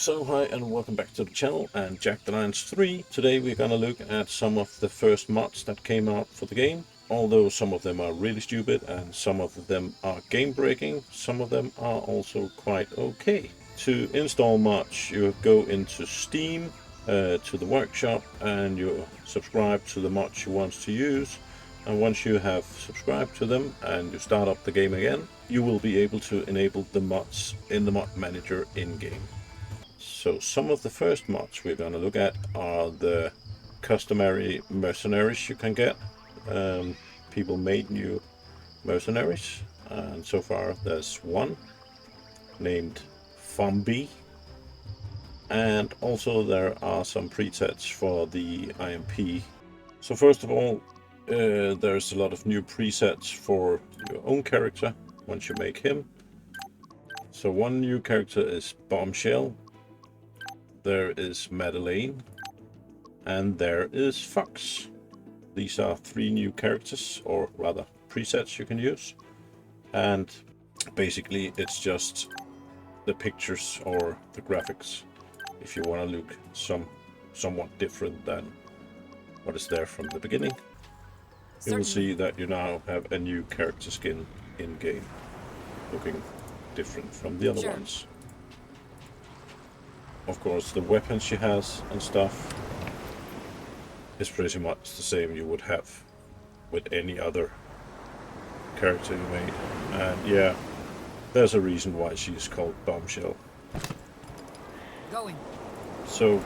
So hi and welcome back to the channel and Jagged 3. Today we're gonna look at some of the first mods that came out for the game. Although some of them are really stupid and some of them are game breaking, some of them are also quite okay. To install mods you go into Steam, to the workshop, and you subscribe to the mods you want to use. And once you have subscribed to them and you start up the game again, you will be able to enable the mods in the mod manager in-game. So some of the first mods we're going to look at are the customary mercenaries you can get. People made new mercenaries, and so far there's one named Fombi. And also there are some presets for the IMP. So first of all, there's a lot of new presets for your own character once you make him. So one new character is Bombshell, there is Madeleine, and there is Fox. These are 3 new characters, or rather presets you can use. And basically it's just the pictures or the graphics. If you want to look somewhat different than what is there from the beginning, you will see that you now have a new character skin in game, looking different from the other ones. Of course, the weapons she has and stuff is pretty much the same you would have with any other character you made. And yeah, there's a reason why she's called Bombshell. So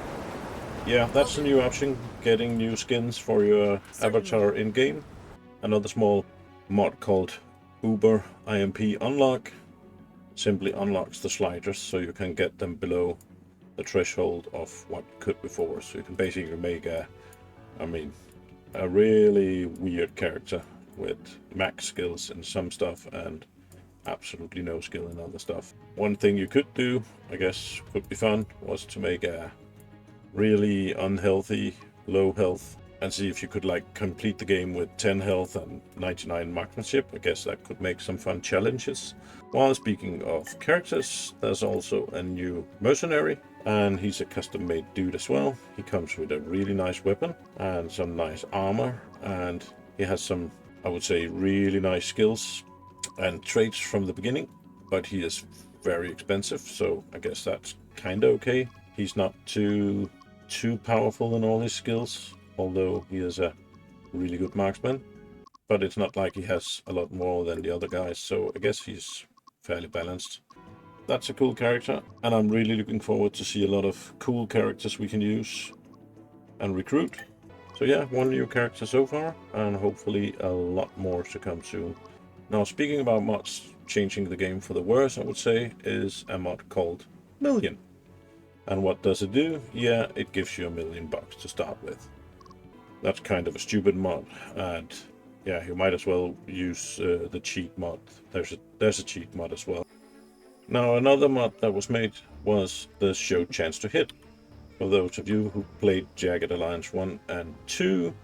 yeah, that's a new option, getting new skins for your avatar in-game. Another small mod called Uber IMP Unlock simply unlocks the sliders so you can get them below the threshold of what you could before. So you can basically make a really weird character with max skills in some stuff and absolutely no skill in other stuff. One thing you could do, I guess would be fun, was to make a really unhealthy low health and see if you could like complete the game with 10 health and 99 marksmanship. I guess that could make some fun challenges. While speaking of characters, there's also a new mercenary, and he's a custom made dude as well. He comes with a really nice weapon and some nice armor, and he has some, I would say, really nice skills and traits from the beginning, but he is very expensive, so I guess that's kinda okay. He's not too powerful in all his skills, although he is a really good marksman, but it's not like he has a lot more than the other guys, so I guess he's fairly balanced. That's a cool character, and I'm really looking forward to see a lot of cool characters we can use and recruit. So yeah, 1 new character so far, and hopefully a lot more to come soon. Now, speaking about mods changing the game for the worse, I would say, is a mod called Million. And what does it do? Yeah, it gives you $1 million to start with. That's kind of a stupid mod, and yeah, you might as well use the cheat mod. There's a cheat mod as well. Now, another mod that was made was the show chance to hit. For those of you who played Jagged Alliance 1 and 2,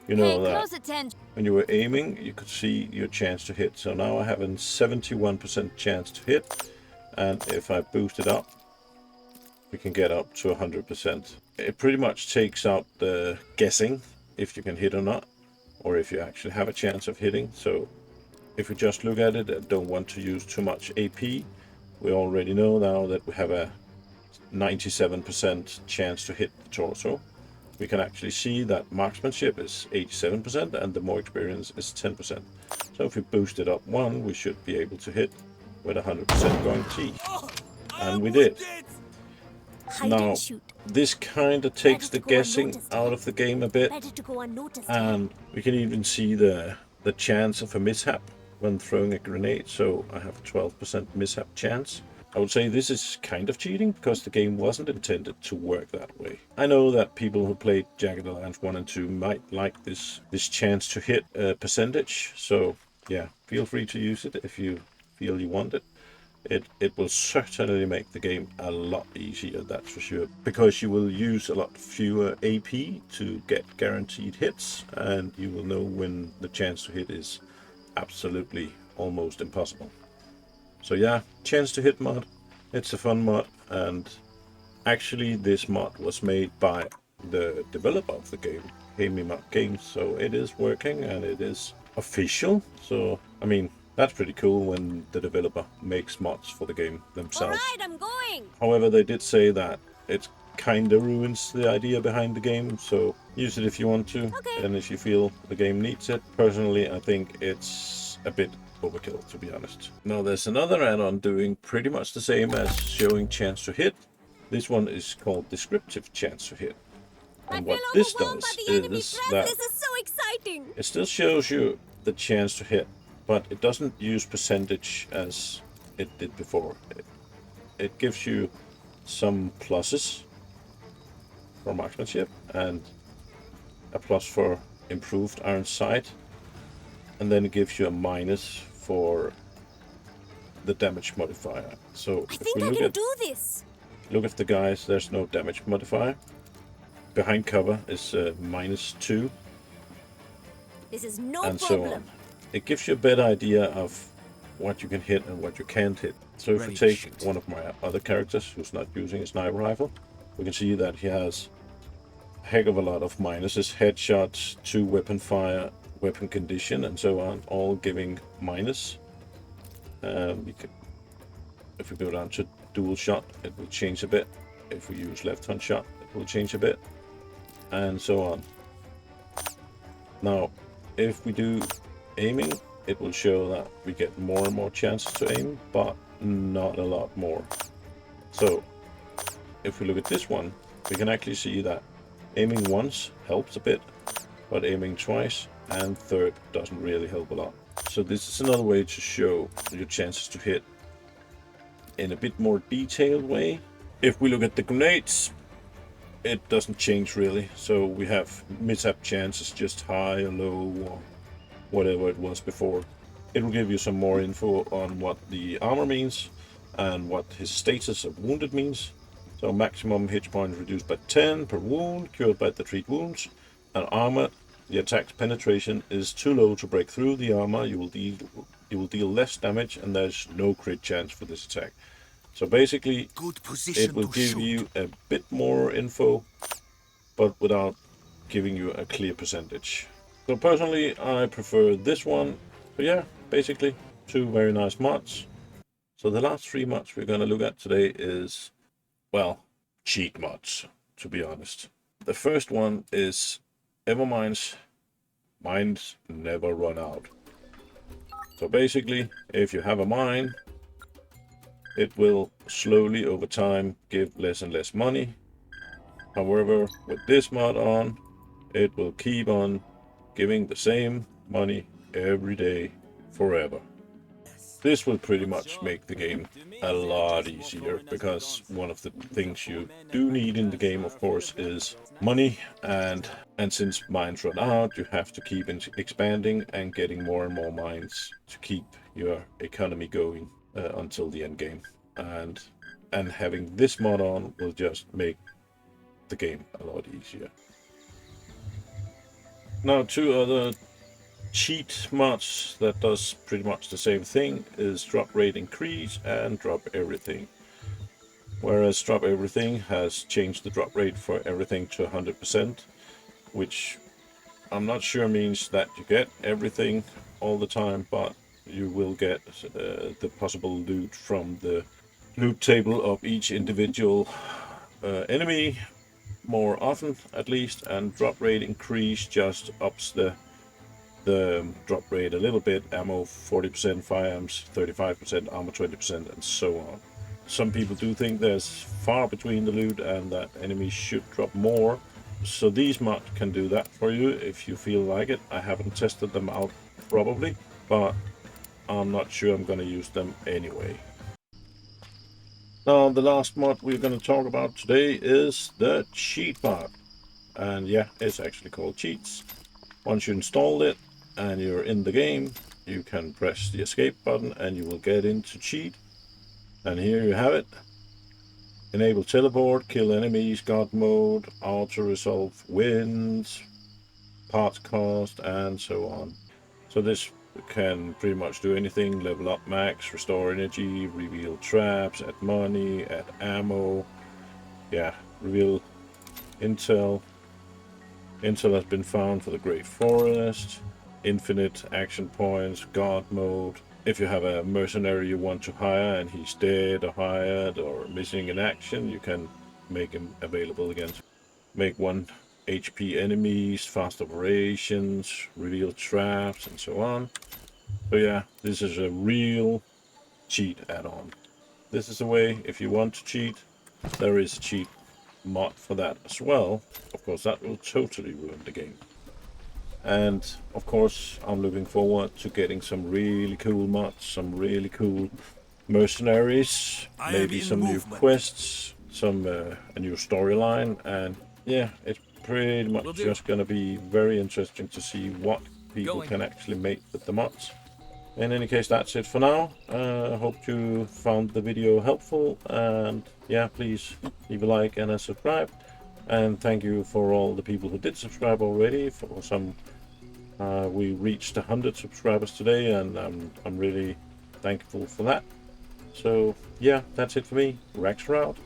you know that when you were aiming, you could see your chance to hit. So now I have a 71% chance to hit, and if I boost it up, we can get up to 100%. It pretty much takes out the guessing if you can hit or not, or if you actually have a chance of hitting. So if we just look at it and don't want to use too much AP, we already know now that we have a 97% chance to hit the torso. We can actually see that marksmanship is 87% and the more experience is 10%. So if we boost it up 1, we should be able to hit with 100% guarantee. And we did. Now, this kind of takes the guessing out of the game a bit, and we can even see the chance of a mishap when throwing a grenade. So I have a 12% mishap chance. I would say this is kind of cheating because the game wasn't intended to work that way. I know that people who played Jagged Alliance 1 and 2 might like this chance to hit percentage, so yeah, feel free to use it if you feel you want it. It will certainly make the game a lot easier, that's for sure, because you will use a lot fewer AP to get guaranteed hits, and you will know when the chance to hit is absolutely almost impossible. So yeah, chance to hit mod, it's a fun mod, and Actually, this mod was made by the developer of the game, Haemimont Games, so it is working and it is official. So, I mean, that's pretty cool when the developer makes mods for the game themselves. Alright, I'm going! However, they did say that it kinda ruins the idea behind the game, so use it if you want to, Okay. and if you feel the game needs it. Personally, I think it's a bit overkill, to be honest. Now, there's another add-on doing pretty much the same as showing chance to hit. This one is called Descriptive Chance to hit. And what this does is that This is so exciting! it still shows you the chance to hit, but it doesn't use percentage as it did before. It gives you some pluses for marksmanship and a plus for improved iron sight, and then it gives you a minus for the damage modifier. So I if think we I look can at do this! look at the guys, there's no damage modifier. Behind cover is -2, This is no and problem. so on. It gives you a better idea of what you can hit and what you can't hit. So if we take one of my other characters who's not using a sniper rifle, we can see that he has a heck of a lot of minuses: headshots, 2 weapon fire, weapon condition, and so on, all giving minus. If we go down to dual shot, it will change a bit. If we use left hand shot, it will change a bit, and so on. Now, if we do aiming, it will show that we get more and more chances to aim, but not a lot more. So, if we look at this one, we can actually see that aiming once helps a bit, but aiming twice and third doesn't really help a lot. So this is another way to show your chances to hit in a bit more detailed way. If we look at the grenades, it doesn't change really. So we have mishap chances just high or low or whatever it was before. It will give you some more info on what the armor means and what his status of wounded means. So maximum hit points reduced by 10 per wound, cured by the treat wounds. And armor, the attack's penetration is too low to break through the armor. You will deal less damage, and there's no crit chance for this attack. So basically, it will give you a bit more info, but without giving you a clear percentage. So personally, I prefer this one. So yeah, basically 2 very nice mods. So the last 3 mods we're going to look at today is, well, cheat mods, to be honest. The first one is Evermind's Mines Never Run Out. So basically, if you have a mine, it will slowly over time give less and less money. However, with this mod on, it will keep on giving the same money every day forever. This will pretty much make the game a lot easier, because one of the things you do need in the game, of course, is money, and since mines run out, you have to keep expanding and getting more and more mines to keep your economy going until the end game. And having this mod on will just make the game a lot easier. Now, 2 other cheat mods that does pretty much the same thing is drop rate increase and drop everything. Whereas drop everything has changed the drop rate for everything to 100%, which I'm not sure means that you get everything all the time, but you will get the possible loot from the loot table of each individual enemy more often, at least. And drop rate increase just ups the drop rate a little bit: ammo 40%, firearms 35%, armor 20%, and so on. Some people do think there's far between the loot and that enemies should drop more, so these mods can do that for you if you feel like it. I haven't tested them out probably, but I'm not sure I'm going to use them anyway. Now, the last mod we're going to talk about today is the cheat mod, and yeah, it's actually called cheats. Once you install it and you're in the game, you can press the escape button and you will get into cheat. And here you have it: enable teleport, kill enemies, god mode, auto resolve wins, parts cost, and so on. So this can pretty much do anything: level up max, restore energy, reveal traps, add money, add ammo, yeah, reveal intel. Intel has been found for the Great Forest. Infinite action points, guard mode. If you have a mercenary you want to hire and he's dead or hired or missing in action, you can make him available again. Make 1 HP enemies, fast operations, reveal traps, and so on. So yeah, this is a real cheat add-on. This is a way, if you want to cheat, there is a cheat mod for that as well. Of course, that will totally ruin the game. And of course, I'm looking forward to getting some really cool mods, some really cool mercenaries, maybe some new quests, some a new storyline, and yeah, it's pretty much just gonna be very interesting to see what people can actually make with the mods. In any case, that's it for now. I hope you found the video helpful, and yeah, please leave a like and a subscribe. And thank you for all the people who did subscribe already. For some, we reached 100 subscribers today, and I'm really thankful for that. So yeah, that's it for me. Rex are out.